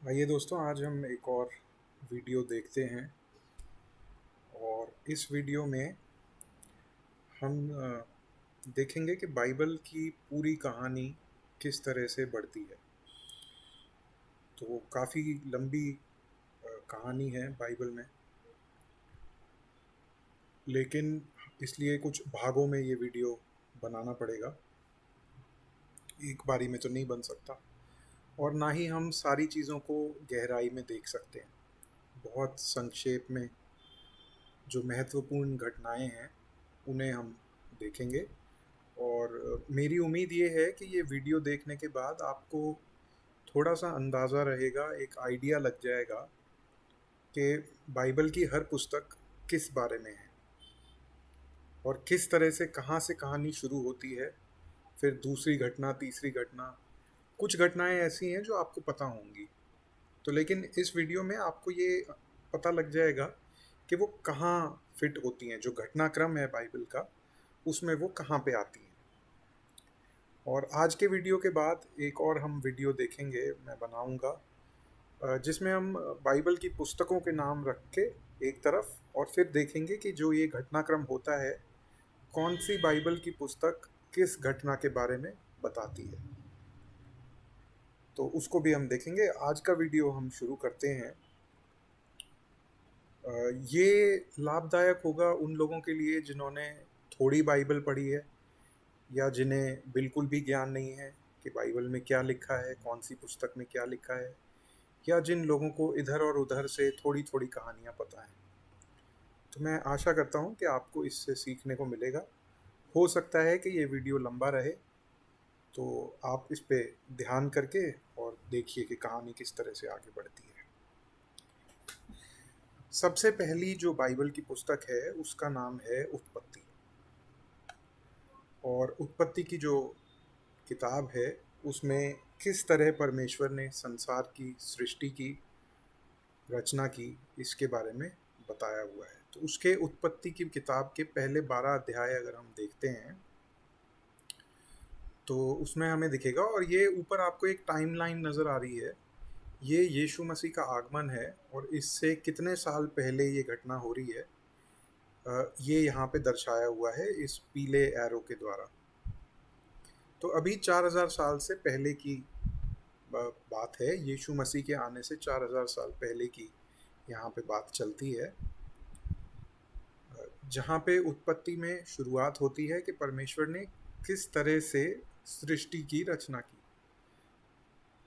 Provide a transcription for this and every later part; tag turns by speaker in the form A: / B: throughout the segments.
A: आइए दोस्तों, आज हम एक और वीडियो देखते हैं। और इस वीडियो में हम देखेंगे कि बाइबल की पूरी कहानी किस तरह से बढ़ती है। तो काफ़ी लंबी कहानी है बाइबल में, लेकिन इसलिए कुछ भागों में ये वीडियो बनाना पड़ेगा। एक बारी में तो नहीं बन सकता, और ना ही हम सारी चीज़ों को गहराई में देख सकते हैं। बहुत संक्षेप में जो महत्वपूर्ण घटनाएं हैं उन्हें हम देखेंगे। और मेरी उम्मीद ये है कि ये वीडियो देखने के बाद आपको थोड़ा सा अंदाज़ा रहेगा, एक आइडिया लग जाएगा कि बाइबल की हर पुस्तक किस बारे में है और किस तरह से कहाँ से कहानी शुरू होती है, फिर दूसरी घटना, तीसरी घटना। कुछ घटनाएं ऐसी हैं जो आपको पता होंगी, तो लेकिन इस वीडियो में आपको ये पता लग जाएगा कि वो कहाँ फिट होती हैं। जो घटनाक्रम है बाइबल का, उसमें वो कहाँ पे आती हैं। और आज के वीडियो के बाद एक और हम वीडियो देखेंगे, मैं बनाऊंगा, जिसमें हम बाइबल की पुस्तकों के नाम रख के एक तरफ, और फिर देखेंगे कि जो ये घटनाक्रम होता है, कौन सी बाइबल की पुस्तक किस घटना के बारे में बताती है। तो उसको भी हम देखेंगे। आज का वीडियो हम शुरू करते हैं। ये लाभदायक होगा उन लोगों के लिए जिन्होंने थोड़ी बाइबल पढ़ी है, या जिन्हें बिल्कुल भी ज्ञान नहीं है कि बाइबल में क्या लिखा है, कौन सी पुस्तक में क्या लिखा है, या जिन लोगों को इधर और उधर से थोड़ी थोड़ी कहानियाँ पता हैं। तो मैं आशा करता हूँ कि आपको इससे सीखने को मिलेगा। हो सकता है कि ये वीडियो लंबा रहे, तो आप इस पे ध्यान करके और देखिए कि कहानी किस तरह से आगे बढ़ती है। सबसे पहली जो बाइबल की पुस्तक है उसका नाम है उत्पत्ति। और उत्पत्ति की जो किताब है उसमें किस तरह परमेश्वर ने संसार की सृष्टि की, रचना की, इसके बारे में बताया हुआ है। तो उसके उत्पत्ति की किताब के पहले 12 अध्याय अगर हम देखते हैं तो उसमें हमें दिखेगा, और ये ऊपर आपको एक टाइमलाइन नज़र आ रही है। ये यीशु मसीह का आगमन है, और इससे कितने साल पहले ये घटना हो रही है, ये यहाँ पे दर्शाया हुआ है इस पीले एरो के द्वारा। तो अभी 4000 साल से पहले की बात है। यीशु मसीह के आने से 4000 साल पहले की यहाँ पे बात चलती है, जहाँ पे उत्पत्ति में शुरुआत होती है कि परमेश्वर ने किस तरह से सृष्टि की रचना की।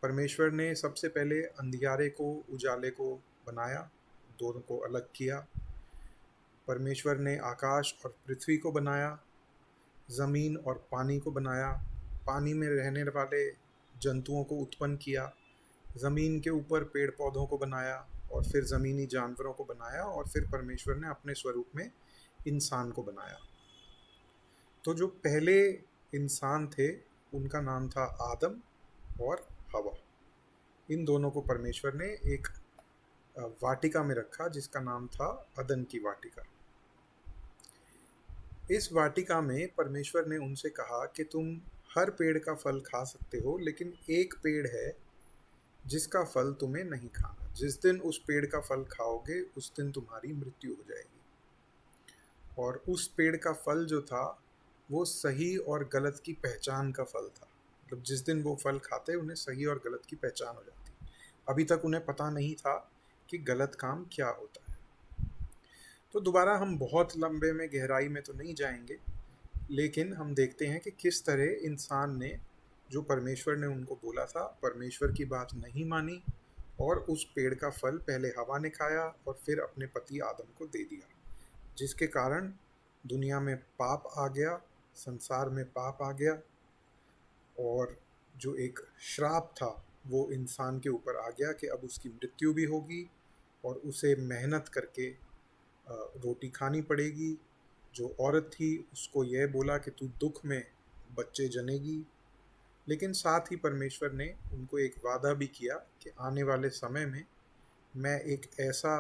A: परमेश्वर ने सबसे पहले अंधियारे को, उजाले को बनाया, दोनों को अलग किया। परमेश्वर ने आकाश और पृथ्वी को बनाया, ज़मीन और पानी को बनाया, पानी में रहने वाले जंतुओं को उत्पन्न किया, ज़मीन के ऊपर पेड़ पौधों को बनाया, और फिर ज़मीनी जानवरों को बनाया, और फिर परमेश्वर ने अपने स्वरूप में इंसान को बनाया। तो जो पहले इंसान थे उनका नाम था आदम और हवा। इन दोनों को परमेश्वर ने एक वाटिका में रखा जिसका नाम था अदन की वाटिका। इस वाटिका में परमेश्वर ने उनसे कहा कि तुम हर पेड़ का फल खा सकते हो, लेकिन एक पेड़ है जिसका फल तुम्हें नहीं खाना। जिस दिन उस पेड़ का फल खाओगे उस दिन तुम्हारी मृत्यु हो जाएगी। और उस पेड़ का फल जो था वो सही और गलत की पहचान का फल था। मतलब जिस दिन वो फल खाते उन्हें सही और गलत की पहचान हो जाती। अभी तक उन्हें पता नहीं था कि गलत काम क्या होता है। तो दोबारा हम बहुत लंबे में, गहराई में तो नहीं जाएंगे, लेकिन हम देखते हैं कि किस तरह इंसान ने, जो परमेश्वर ने उनको बोला था, परमेश्वर की बात नहीं मानी, और उस पेड़ का फल पहले हवा ने खाया और फिर अपने पति आदम को दे दिया, जिसके कारण दुनिया में पाप आ गया, संसार में पाप आ गया। और जो एक श्राप था वो इंसान के ऊपर आ गया कि अब उसकी मृत्यु भी होगी, और उसे मेहनत करके रोटी खानी पड़ेगी। जो औरत थी उसको यह बोला कि तू दुख में बच्चे जनेगी। लेकिन साथ ही परमेश्वर ने उनको एक वादा भी किया कि आने वाले समय में मैं एक ऐसा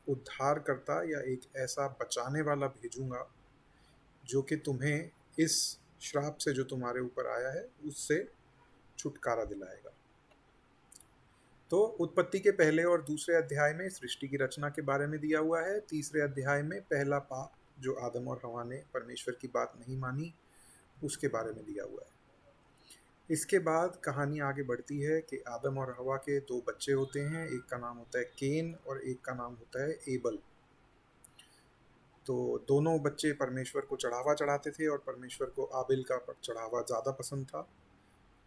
A: उद्धार करता, या एक ऐसा बचाने वाला भेजूंगा जो कि तुम्हें इस श्राप से जो तुम्हारे ऊपर आया है उससे छुटकारा दिलाएगा। तो उत्पत्ति के पहले और दूसरे अध्याय में सृष्टि की रचना के बारे में दिया हुआ है। तीसरे अध्याय में पहला पाप जो आदम और हवा ने परमेश्वर की बात नहीं मानी उसके बारे में दिया हुआ है। इसके बाद कहानी आगे बढ़ती है कि आदम और हवा के दो बच्चे होते हैं, एक का नाम होता है केन और एक का नाम होता है एबल। तो दोनों बच्चे परमेश्वर को चढ़ावा चढ़ाते थे और परमेश्वर को आबिल का चढ़ावा ज़्यादा पसंद था,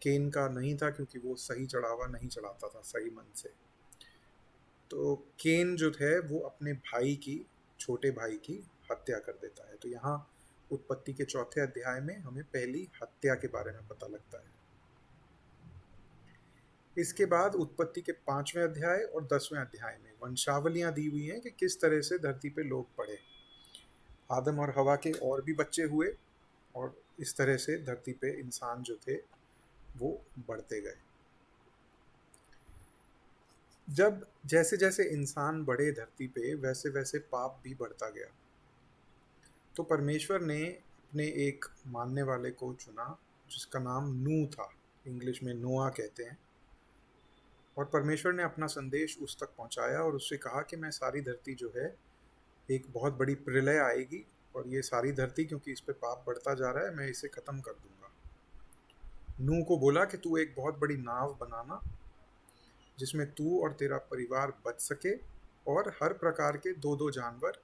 A: केन का नहीं था, क्योंकि वो सही चढ़ावा नहीं चढ़ाता था सही मन से। तो केन जो है वो अपने भाई की, छोटे भाई की हत्या कर देता है। तो यहाँ उत्पत्ति के चौथे अध्याय में हमें पहली हत्या के बारे में पता लगता है। इसके बाद उत्पत्ति के 5वें अध्याय और 10वें अध्याय में वंशावलियां दी हुई हैं कि किस तरह से धरती पे लोग बढ़े। आदम और हवा के और भी बच्चे हुए और इस तरह से धरती पे इंसान जो थे वो बढ़ते गए। जब जैसे जैसे इंसान बढ़े धरती पे वैसे वैसे पाप भी बढ़ता गया। तो परमेश्वर ने अपने एक मानने वाले को चुना जिसका नाम नूह था, इंग्लिश में नोआ कहते हैं। और परमेश्वर ने अपना संदेश उस तक पहुंचाया और उससे कहा कि मैं सारी धरती जो है, एक बहुत बड़ी प्रलय आएगी और ये सारी धरती, क्योंकि इस पे पाप बढ़ता जा रहा है, मैं इसे ख़त्म कर दूंगा। नूह को बोला कि तू एक बहुत बड़ी नाव बनाना जिसमें तू और तेरा परिवार बच सके, और हर प्रकार के दो दो जानवर,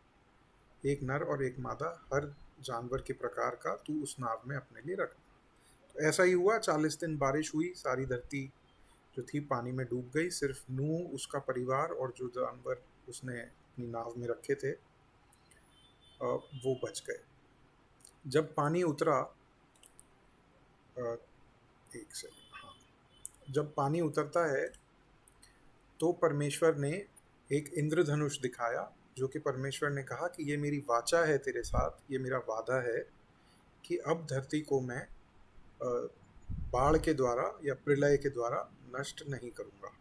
A: एक नर और एक मादा, हर जानवर के प्रकार का तू उस नाव में अपने लिए रखना। तो ऐसा ही हुआ, 40 दिन बारिश हुई, सारी धरती जो थी पानी में डूब गई। सिर्फ नूह, उसका परिवार और जो जानवर उसने अपनी नाव में रखे थे वो बच गए। जब पानी उतरा, एक सेकंड, हाँ, जब पानी उतरता है तो परमेश्वर ने एक इंद्रधनुष दिखाया, जो कि परमेश्वर ने कहा कि ये मेरी वाचा है तेरे साथ, ये मेरा वादा है कि अब धरती को मैं बाढ़ के द्वारा या प्रलय के द्वारा नष्ट नहीं करूँगा।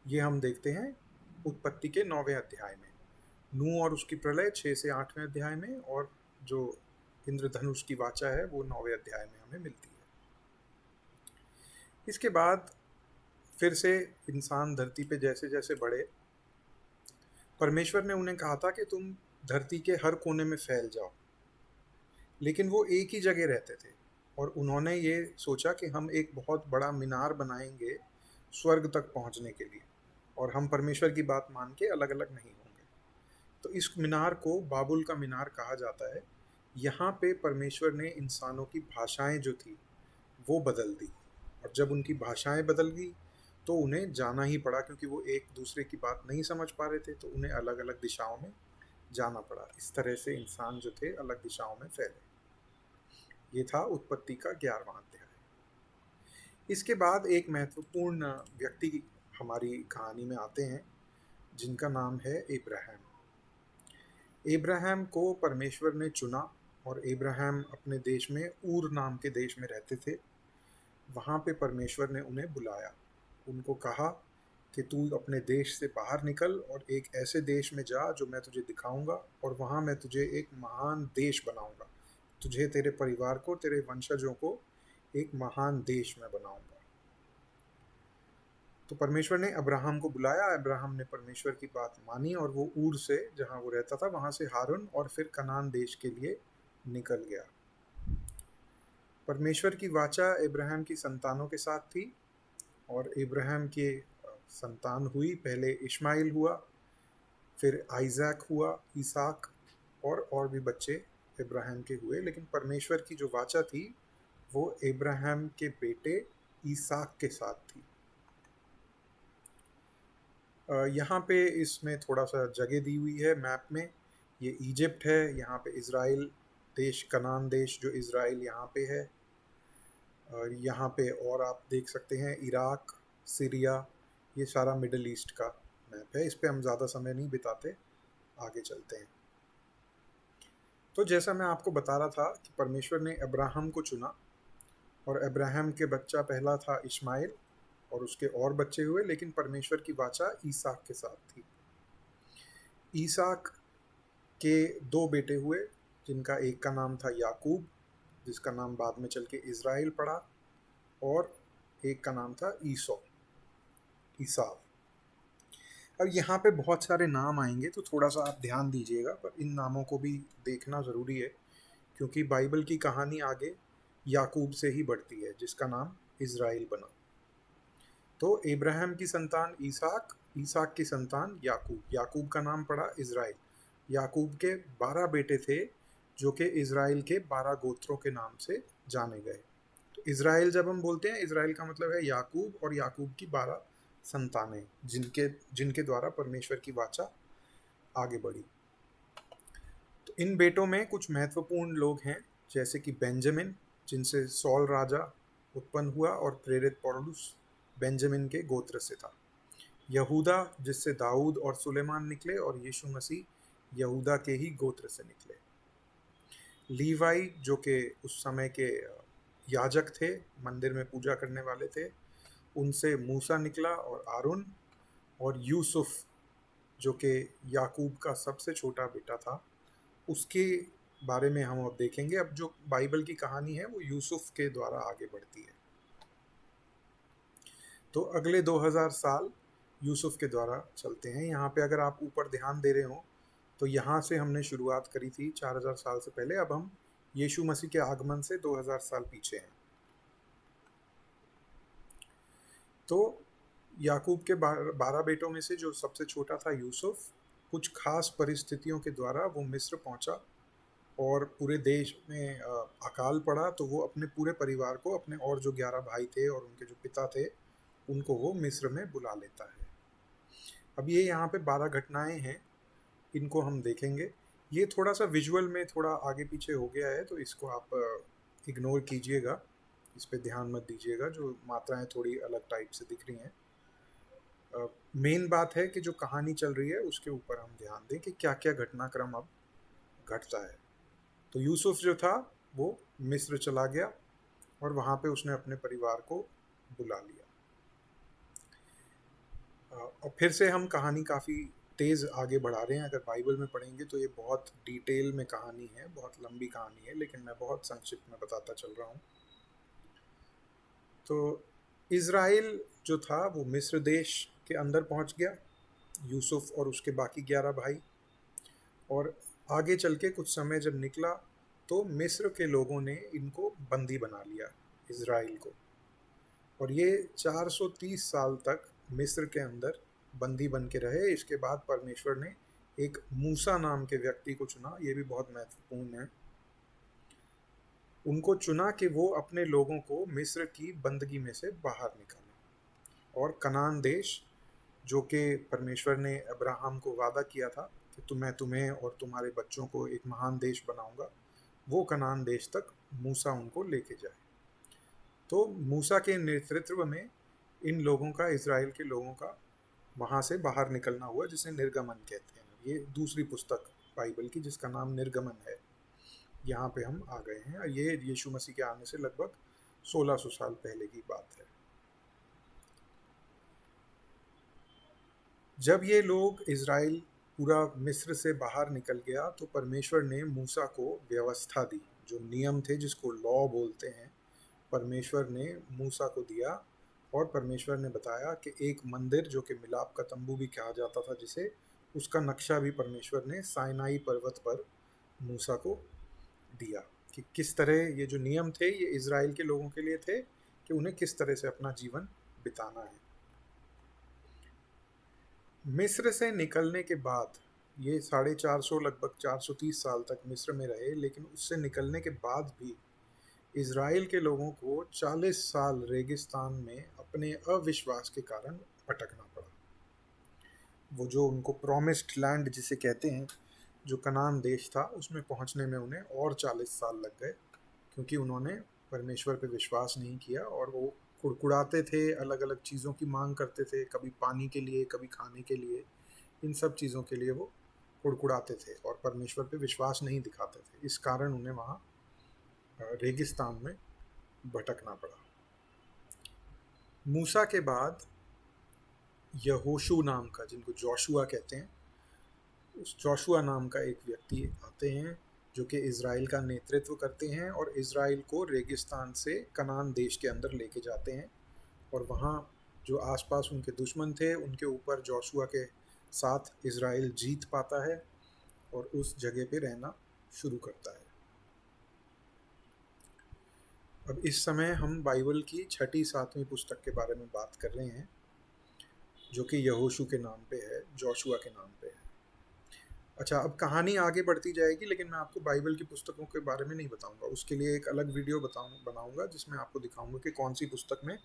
A: ये हम देखते हैं उत्पत्ति के 9वें अध्याय में। नूह और उसकी प्रलय 6 से 8वें अध्याय में, और जो इंद्रधनुष की वाचा है वो 9वें अध्याय में हमें मिलती है। इसके बाद फिर से इंसान धरती पे जैसे जैसे बढ़े, परमेश्वर ने उन्हें कहा था कि तुम धरती के हर कोने में फैल जाओ। लेकिन वो एक ही जगह रहते थे और उन्होंने ये सोचा कि हम एक बहुत बड़ा मीनार बनाएंगे स्वर्ग तक पहुंचने के लिए, और हम परमेश्वर की बात मान के अलग अलग नहीं होंगे। तो इस मीनार को बाबुल का मीनार कहा जाता है। यहाँ पे परमेश्वर ने इंसानों की भाषाएं जो थी वो बदल दी, और जब उनकी भाषाएं बदल गई तो उन्हें जाना ही पड़ा, क्योंकि वो एक दूसरे की बात नहीं समझ पा रहे थे, तो उन्हें अलग अलग दिशाओं में जाना पड़ा। इस तरह से इंसान जो थे अलग दिशाओं में फैले। ये था उत्पत्ति का 11वां अध्याय। इसके बाद एक महत्वपूर्ण व्यक्ति हमारी कहानी में आते हैं जिनका नाम है इब्राहिम। इब्राहिम को परमेश्वर ने चुना और इब्राहिम अपने देश में ऊर नाम के देश में रहते थे। वहाँ पे परमेश्वर ने उन्हें बुलाया, उनको कहा कि तू अपने देश से बाहर निकल और एक ऐसे देश में जा जो मैं तुझे दिखाऊंगा, और वहाँ मैं तुझे एक महान देश बनाऊंगा, तुझे, तेरे परिवार को, तेरे वंशजों को एक महान देश में बनाऊंगा। तो परमेश्वर ने अब्राहम को बुलाया, अब्राहम ने परमेश्वर की बात मानी और वो ऊर से, जहाँ वो रहता था, वहाँ से हारून और फिर कनान देश के लिए निकल गया। परमेश्वर की वाचा इब्राहिम की संतानों के साथ थी, और इब्राहिम के संतान हुई, पहले इश्माइल हुआ, फिर आइजैक हुआ, ईसाक, और भी बच्चे इब्राहिम के हुए। लेकिन परमेश्वर की जो वाचा थी वो इब्राहिम के बेटे ईसाक के साथ थी। यहाँ पे इसमें थोड़ा सा जगह दी हुई है मैप में। ये इजिप्ट है, यहाँ पे इज़राइल देश, कनान देश जो इज़राइल यहाँ पे है, और यहाँ पे और आप देख सकते हैं इराक, सीरिया, ये सारा मिडल ईस्ट का मैप है। इस पे हम ज़्यादा समय नहीं बिताते, आगे चलते हैं। तो जैसा मैं आपको बता रहा था कि परमेश्वर ने अब्राहम को चुना, और अब्राहम के बच्चा पहला था इश्माइल, और उसके और बच्चे हुए, लेकिन परमेश्वर की वाचा ईसाक के साथ थी। ईसाक के दो बेटे हुए, जिनका एक का नाम था याकूब, जिसका नाम बाद में चल के इज़राइल पड़ा, और एक का नाम था ईसो। ईसाव। अब यहाँ पे बहुत सारे नाम आएंगे तो थोड़ा सा आप ध्यान दीजिएगा, पर इन नामों को भी देखना ज़रूरी है क्योंकि बाइबल की कहानी आगे याकूब से ही बढ़ती है जिसका नाम इज़राइल बना। तो इब्राहिम की संतान ईसाक, ईसाक की संतान याकूब, याकूब का नाम पड़ा इज़राइल। याकूब के 12 बेटे थे जो कि इज़राइल के 12 गोत्रों के नाम से जाने गए। तो इज़राइल जब हम बोलते हैं, इज़राइल का मतलब है याकूब और याकूब की 12 संतानें जिनके जिनके द्वारा परमेश्वर की वाचा आगे बढ़ी। तो इन बेटों में कुछ महत्वपूर्ण लोग हैं जैसे कि बेंजामिन, जिनसे सौल राजा उत्पन्न हुआ और प्रेरित पौलुस बेंजामिन के गोत्र से था। यहूदा, जिससे दाऊद और सुलेमान निकले, और यीशु मसीह यहूदा के ही गोत्र से निकले। लीवाई, जो कि उस समय के याजक थे, मंदिर में पूजा करने वाले थे, उनसे मूसा निकला और आरुन। और यूसुफ, जो कि याकूब का सबसे छोटा बेटा था, उसके बारे में हम अब देखेंगे। अब जो बाइबल की कहानी है वो यूसुफ के द्वारा आगे बढ़ती है। तो अगले 2000 साल यूसुफ के द्वारा चलते हैं। यहाँ पे अगर आप ऊपर ध्यान दे रहे हो तो यहाँ से हमने शुरुआत करी थी 4000 साल से पहले। अब हम यीशु मसीह के आगमन से 2000 साल पीछे हैं। तो याकूब के 12 बेटों में से जो सबसे छोटा था यूसुफ, कुछ खास परिस्थितियों के द्वारा वो मिस्र पहुंचा और पूरे देश में अकाल पड़ा। तो वो अपने पूरे परिवार को, अपने और जो 11 भाई थे और उनके जो पिता थे, उनको वो मिस्र में बुला लेता है। अब ये यहाँ पे 12 घटनाएं हैं, इनको हम देखेंगे। ये थोड़ा सा विजुअल में थोड़ा आगे पीछे हो गया है तो इसको आप इग्नोर कीजिएगा, इस पे ध्यान मत दीजिएगा। जो मात्राएं थोड़ी अलग टाइप से दिख रही हैं, मेन बात है कि जो कहानी चल रही है उसके ऊपर हम ध्यान दें कि क्या क्या घटनाक्रम अब घटता है। तो यूसुफ जो था वो मिस्र चला गया और वहाँ पे उसने अपने परिवार को बुला लिया। और फिर से हम कहानी काफ़ी तेज़ आगे बढ़ा रहे हैं। अगर बाइबल में पढ़ेंगे तो ये बहुत डिटेल में कहानी है, बहुत लंबी कहानी है, लेकिन मैं बहुत संक्षिप्त में बताता चल रहा हूँ। तो इज़राइल जो था वो मिस्र देश के अंदर पहुँच गया, यूसुफ और उसके बाकी 11 भाई। और आगे चल के कुछ समय जब निकला तो मिस्र के लोगों ने इनको बंदी बना लिया, इज़राइल को। और ये 430 साल तक मिस्र के अंदर बंदी बन के रहे। इसके बाद परमेश्वर ने एक मूसा नाम के व्यक्ति को चुना, ये भी बहुत महत्वपूर्ण है। उनको चुना कि वो अपने लोगों को मिस्र की बंदगी में से बाहर निकालें और कनान देश, जो कि परमेश्वर ने अब्राहम को वादा किया था कि मैं तुम्हें और तुम्हारे बच्चों को एक महान देश बनाऊंगा, वो कनान देश तक मूसा उनको लेके जाए। तो मूसा के नेतृत्व में इन लोगों का, इज़राइल के लोगों का वहाँ से बाहर निकलना हुआ, जिसे निर्गमन कहते हैं। ये दूसरी पुस्तक बाइबल की जिसका नाम निर्गमन है, यहाँ पे हम आ गए हैं। ये यीशु मसीह के आने से लगभग 1600 साल पहले की बात है। जब ये लोग, इज़राइल पूरा मिस्र से बाहर निकल गया, तो परमेश्वर ने मूसा को व्यवस्था दी, जो नियम थे जिसको लॉ बोलते हैं, परमेश्वर ने मूसा को दिया। और परमेश्वर ने बताया कि एक मंदिर, जो कि मिलाप का तंबू भी कहा जाता था जिसे, उसका नक्शा भी परमेश्वर ने साइनाई पर्वत पर मूसा को दिया कि किस तरह ये जो नियम थे ये इज़राइल के लोगों के लिए थे कि उन्हें किस तरह से अपना जीवन बिताना है। मिस्र से निकलने के बाद ये 450, लगभग 430 साल तक मिस्र में रहे, लेकिन उससे निकलने के बाद भी इज़राइल के लोगों को 40 साल रेगिस्तान में अपने अविश्वास के कारण भटकना पड़ा। वो जो उनको प्रॉमिस्ड लैंड जिसे कहते हैं, जो कनान देश था, उसमें पहुंचने में उन्हें और 40 साल लग गए, क्योंकि उन्होंने परमेश्वर पे विश्वास नहीं किया और वो कुड़कुड़ाते थे, अलग अलग चीज़ों की मांग करते थे, कभी पानी के लिए, कभी खाने के लिए, इन सब चीज़ों के लिए वो कुड़कुड़ाते थे और परमेश्वर पे विश्वास नहीं दिखाते थे। इस कारण उन्हें वहाँ रेगिस्तान में भटकना पड़ा। मूसा के बाद यहोशू नाम का, जिनको जोशुआ कहते हैं, उस जोशुआ नाम का एक व्यक्ति आते हैं जो कि इज़राइल का नेतृत्व करते हैं और इज़राइल को रेगिस्तान से कनान देश के अंदर लेके जाते हैं। और वहाँ जो आसपास उनके दुश्मन थे उनके ऊपर जोशुआ के साथ इज़राइल जीत पाता है और उस जगह पे रहना शुरू करता है। अब इस समय हम बाइबल की छठी सातवीं पुस्तक के बारे में बात कर रहे हैं, जो कि यहोशू के नाम पे है, जोशुआ के नाम पे है। अच्छा, अब कहानी आगे बढ़ती जाएगी, लेकिन मैं आपको बाइबल की पुस्तकों के बारे में नहीं बताऊंगा। उसके लिए एक अलग वीडियो बनाऊंगा जिसमें आपको दिखाऊंगा कि कौन सी पुस्तक में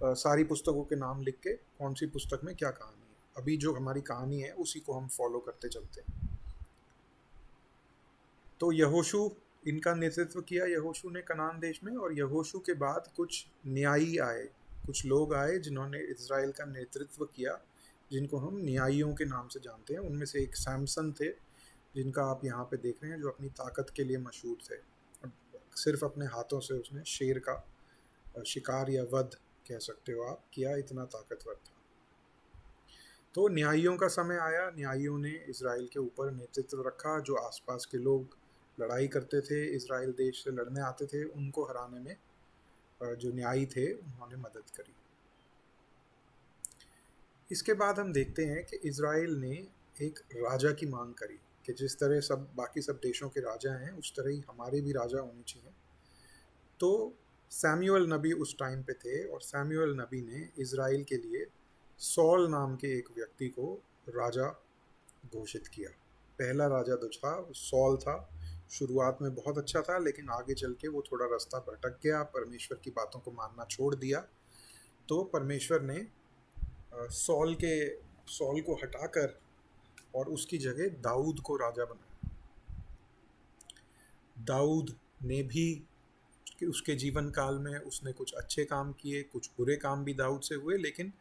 A: सारी पुस्तकों के नाम लिख के कौन सी पुस्तक में क्या कहानी है। अभी जो हमारी कहानी है उसी को हम फॉलो करते चलते हैं। तो यहोशू, इनका नेतृत्व किया यहोशू ने कनान देश में, और यहोशू के बाद कुछ न्यायी आए, कुछ लोग आए जिन्होंने इज़राइल का नेतृत्व किया, जिनको हम न्यायियों के नाम से जानते हैं। उनमें से एक सैमसन थे, जिनका आप यहाँ पे देख रहे हैं, जो अपनी ताकत के लिए मशहूर थे। सिर्फ अपने हाथों से उसने शेर का शिकार या वध कह सकते हो आप किया, इतना ताकतवर था। तो न्यायियों का समय आया, न्यायियों ने इज़राइल के ऊपर नेतृत्व रखा। जो आसपास के लोग लड़ाई करते थे, इज़राइल देश से लड़ने आते थे, उनको हराने में जो न्यायी थे उन्होंने मदद करी। इसके बाद हम देखते हैं कि इज़राइल ने एक राजा की मांग करी कि जिस तरह सब बाकी सब देशों के राजा हैं उस तरह ही हमारे भी राजा होने चाहिए। तो सैमुअल नबी उस टाइम पे थे, और सैमुअल नबी ने इज़राइल के लिए सॉल नाम के एक व्यक्ति को राजा घोषित किया। पहला राजा जो था वो सॉल था। शुरुआत में बहुत अच्छा था, लेकिन आगे चल के वो थोड़ा रास्ता भटक गया, परमेश्वर की बातों को मानना छोड़ दिया। तो परमेश्वर ने सॉल को हटाकर और उसकी जगह दाऊद को राजा बनाया। दाऊद ने भी कि उसके जीवन काल में उसने कुछ अच्छे काम किए, कुछ बुरे काम भी दाऊद से हुए, लेकिन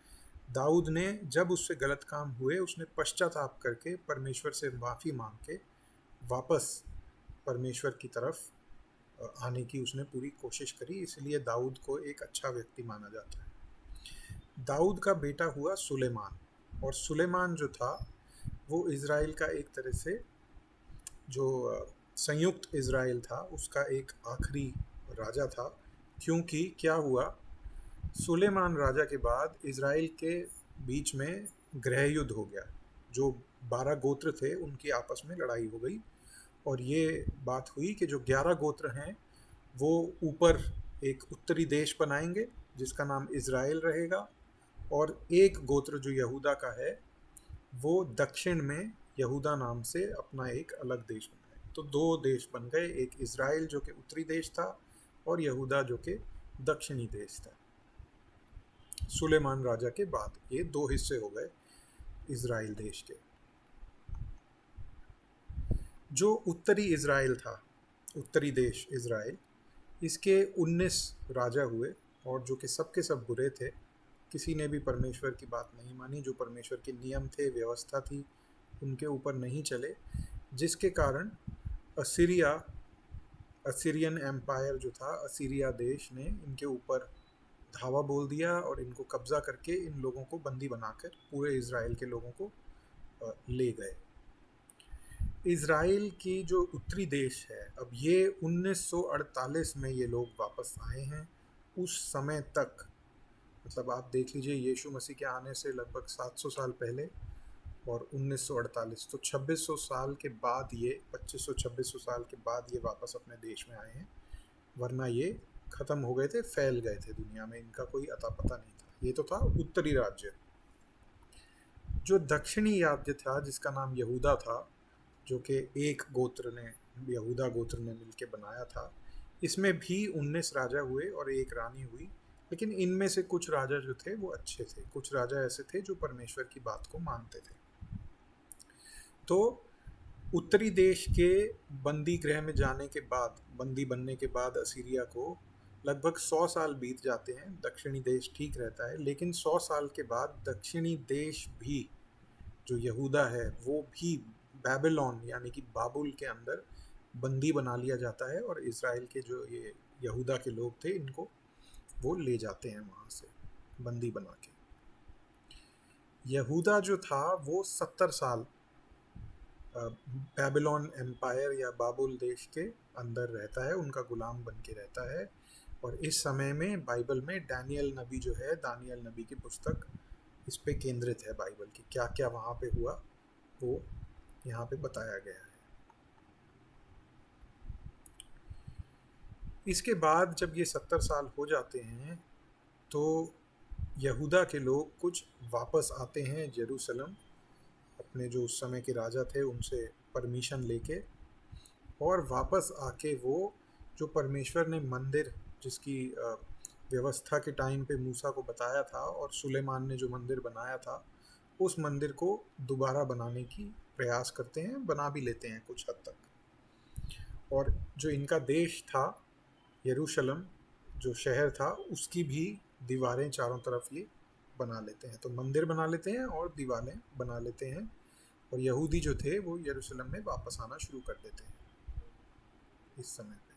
A: दाऊद ने जब उससे गलत काम हुए उसने पश्चाताप करके परमेश्वर से माफ़ी मांग के वापस परमेश्वर की तरफ आने की उसने पूरी कोशिश करी। इसलिए दाऊद को एक अच्छा व्यक्ति माना जाता है। दाऊद का बेटा हुआ सुलेमान, और सुलेमान जो था वो इज़राइल का एक तरह से जो संयुक्त इज़राइल था उसका एक आखिरी राजा था। क्योंकि क्या हुआ, सुलेमान राजा के बाद इज़राइल के बीच में गृह युद्ध हो गया। जो 12 गोत्र थे उनकी आपस में लड़ाई हो गई, और ये बात हुई कि जो 11 गोत्र हैं वो ऊपर एक उत्तरी देश बनाएंगे जिसका नाम इज़राइल रहेगा, और एक गोत्र जो यहूदा का है वो दक्षिण में यहूदा नाम से अपना एक अलग देश बनाए। तो 2 देश बन गए, एक इज़राइल जो कि उत्तरी देश था और यहूदा जो कि दक्षिणी देश था। सुलेमान राजा के बाद ये 2 हिस्से हो गए इज़राइल देश के। जो उत्तरी इज़राइल था, उत्तरी देश इज़राइल, इसके 19 राजा हुए, और जो कि सब के सब बुरे थे। किसी ने भी परमेश्वर की बात नहीं मानी, जो परमेश्वर के नियम थे, व्यवस्था थी, उनके ऊपर नहीं चले, जिसके कारण असीरियन एम्पायर जो था, असीरिया देश ने इनके ऊपर धावा बोल दिया और इनको कब्जा करके इन लोगों को बंदी बनाकर पूरे इज़राइल के लोगों को ले गए। इज़राइल की जो उत्तरी देश है, अब ये 1948 में ये लोग वापस आए हैं। उस समय तक, मतलब आप देख लीजिए, यीशु मसीह के आने से लगभग 700 साल पहले और 1948, तो 2600 साल के बाद ये 2500-2600 साल के बाद ये वापस अपने देश में आए हैं। वरना ये ख़त्म हो गए थे, फैल गए थे दुनिया में, इनका कोई अता पता नहीं था। ये तो था उत्तरी राज्य। जो दक्षिणी राज्य था जिसका नाम यहूदा था, जो कि एक गोत्र ने, यहूदा गोत्र ने मिलके बनाया था, इसमें भी 19 राजा हुए और एक रानी हुई। लेकिन इनमें से कुछ राजा जो थे वो अच्छे थे, कुछ राजा ऐसे थे जो परमेश्वर की बात को मानते थे। तो उत्तरी देश के बंदी गृह में जाने के बाद, बंदी बनने के बाद असीरिया को लगभग 100 साल बीत जाते हैं। दक्षिणी देश ठीक रहता है, लेकिन 100 साल के बाद दक्षिणी देश भी, जो यहूदा है, वो भी बेबीलोन यानी कि बाबुल के अंदर बंदी बना लिया जाता है, और इज़राइल के जो ये यहूदा के लोग थे इनको वो ले जाते हैं वहाँ से बंदी बना के। यहूदा जो था वो 70 साल बेबीलोन एम्पायर या बाबुल देश के अंदर रहता है, उनका गुलाम बन के रहता है। और इस समय में बाइबल में दानियल नबी जो है, दानियल नबी की पुस्तक इस पे केंद्रित है। बाइबल की क्या क्या वहाँ पे हुआ वो यहाँ पे बताया गया है। इसके बाद जब ये 70 साल हो जाते हैं तो यहूदा के लोग कुछ वापस आते हैं यरूशलेम, अपने जो उस समय के राजा थे उनसे परमिशन लेके, और वापस आके वो जो परमेश्वर ने मंदिर, जिसकी व्यवस्था के टाइम पे मूसा को बताया था और सुलेमान ने जो मंदिर बनाया था, उस मंदिर को दोबारा बनाने की प्रयास करते हैं, बना भी लेते हैं कुछ हद तक। और जो इनका देश था यरूशलेम, जो शहर था, उसकी भी दीवारें चारों तरफ ये बना लेते हैं। तो मंदिर बना लेते हैं और दीवारें बना लेते हैं, और यहूदी जो थे वो यरूशलेम में वापस आना शुरू कर देते हैं इस समय पे।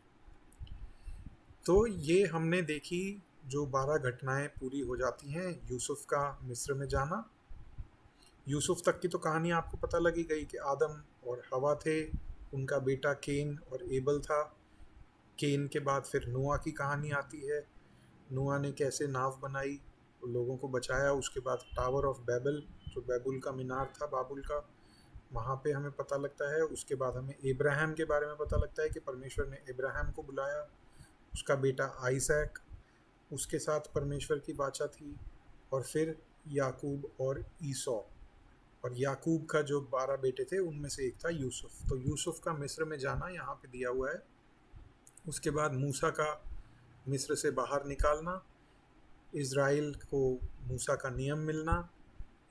A: तो ये हमने देखी जो 12 घटनाएं पूरी हो जाती हैं। यूसुफ का मिस्र में जाना, यूसुफ तक की तो कहानी आपको पता लगी गई कि आदम और हवा थे, उनका बेटा केन और एबल था। केन के बाद फिर नोआ की कहानी आती है, नोआ ने कैसे नाव बनाई, लोगों को बचाया। उसके बाद टावर ऑफ बैबल, जो बैबुल का मीनार था, बाबुल का, वहाँ पे हमें पता लगता है। उसके बाद हमें इब्राहिम के बारे में पता लगता है कि परमेश्वर ने इब्राहिम को बुलाया, उसका बेटा आइसैक, उसके साथ परमेश्वर की वाचा थी। और फिर याकूब और ईसौ, और याकूब का जो 12 बेटे थे उनमें से एक था यूसुफ। तो यूसुफ का मिस्र में जाना यहाँ पे दिया हुआ है। उसके बाद मूसा का मिस्र से बाहर निकालना, इज़राइल को मूसा का नियम मिलना,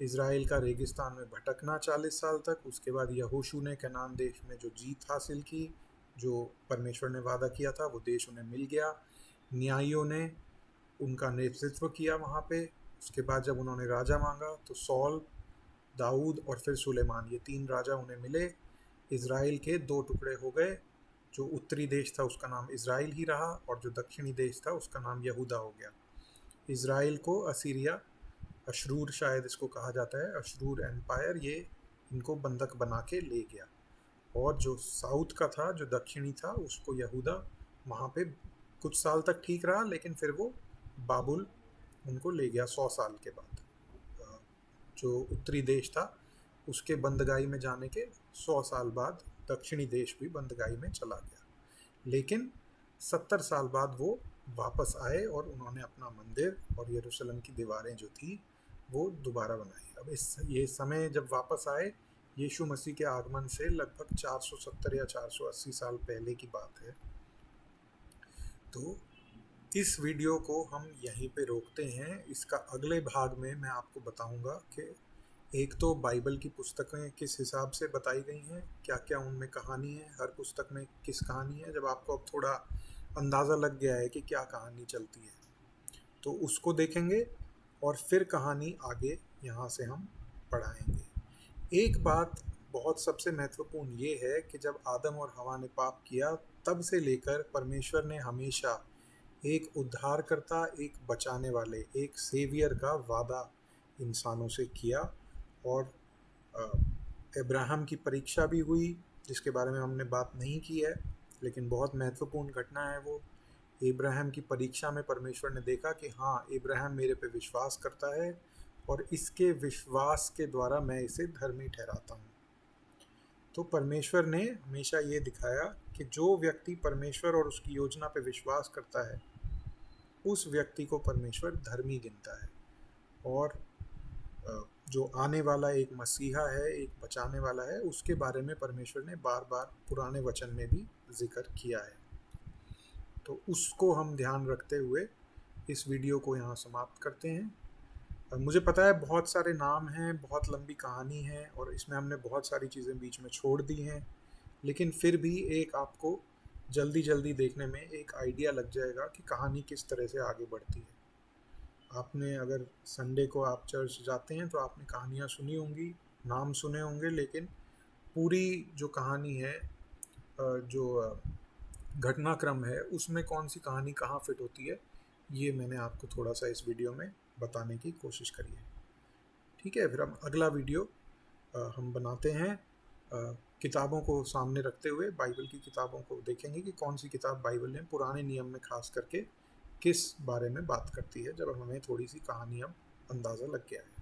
A: इज़राइल का रेगिस्तान में भटकना 40 साल तक। उसके बाद यहोशू ने कनान देश में जो जीत हासिल की, जो परमेश्वर ने वादा किया था, वो देश उन्हें मिल गया। न्यायियों ने उनका नेतृत्व किया वहाँ पे। उसके बाद जब उन्होंने राजा मांगा तो सौल, दाऊद और फिर सुलेमान, ये 3 राजा उन्हें मिले। इज़राइल के 2 टुकड़े हो गए, जो उत्तरी देश था उसका नाम इज़राइल ही रहा, और जो दक्षिणी देश था उसका नाम यहूदा हो गया। इज़राइल को असीरिया, अशरूर शायद इसको कहा जाता है, अशरूर एम्पायर, ये इनको बंधक बना के ले गया। और जो साउथ का था, जो दक्षिणी था, उसको यहूदा वहाँ पे कुछ साल तक ठीक रहा, लेकिन फिर वो बाबुल उनको ले गया 100 साल के बाद। जो उत्तरी देश था उसके बंदगाई में जाने के 100 साल बाद दक्षिणी देश भी बंदगाई में चला गया। लेकिन 70 साल बाद वो वापस आए और उन्होंने अपना मंदिर और यरूशलेम की दीवारें जो थी वो दोबारा बनाई। अब ये समय जब वापस आए, यीशु मसीह के आगमन से लगभग 470 या 480 साल पहले की बात है। तो इस वीडियो को हम यहीं पे रोकते हैं। इसका अगले भाग में मैं आपको बताऊंगा कि एक तो बाइबल की पुस्तकें किस हिसाब से बताई गई हैं, क्या क्या उनमें कहानी है, हर पुस्तक में किस कहानी है। जब आपको अब थोड़ा अंदाज़ा लग गया है कि क्या कहानी चलती है, तो उसको देखेंगे और फिर कहानी आगे यहाँ से हम पढ़ाएंगे। एक बात बहुत सबसे महत्वपूर्ण ये है कि जब आदम और हवा ने पाप किया, तब से लेकर परमेश्वर ने हमेशा एक उद्धारकर्ता, एक बचाने वाले, एक सेवियर का वादा इंसानों से किया। और अब्राहम की परीक्षा भी हुई, जिसके बारे में हमने बात नहीं की है, लेकिन बहुत महत्वपूर्ण घटना है वो। इब्राहिम की परीक्षा में परमेश्वर ने देखा कि हाँ, इब्राहिम मेरे पे विश्वास करता है और इसके विश्वास के द्वारा मैं इसे धर्मी ठहराता हूँ। तो परमेश्वर ने हमेशा ये दिखाया कि जो व्यक्ति परमेश्वर और उसकी योजना पे विश्वास करता है, उस व्यक्ति को परमेश्वर धर्मी गिनता है। और जो आने वाला एक मसीहा है, एक बचाने वाला है, उसके बारे में परमेश्वर ने बार बार पुराने वचन में भी जिक्र किया है। तो उसको हम ध्यान रखते हुए इस वीडियो को यहाँ समाप्त करते हैं। मुझे पता है बहुत सारे नाम हैं, बहुत लंबी कहानी है, और इसमें हमने बहुत सारी चीज़ें बीच में छोड़ दी हैं, लेकिन फिर भी एक आपको जल्दी जल्दी देखने में एक आइडिया लग जाएगा कि कहानी किस तरह से आगे बढ़ती है। आपने अगर संडे को आप चर्च जाते हैं तो आपने कहानियाँ सुनी होंगी, नाम सुने होंगे, लेकिन पूरी जो कहानी है, जो घटनाक्रम है, उसमें कौन सी कहानी कहाँ फिट होती है, ये मैंने आपको थोड़ा सा इस वीडियो में बताने की कोशिश करी है। ठीक है, फिर हम अगला वीडियो हम बनाते हैं। किताबों को सामने रखते हुए बाइबल की किताबों को देखेंगे कि कौन सी किताब बाइबल ने पुराने नियम में खास करके किस बारे में बात करती है, जब हमें थोड़ी सी कहानी अब अंदाज़ा लग गया है।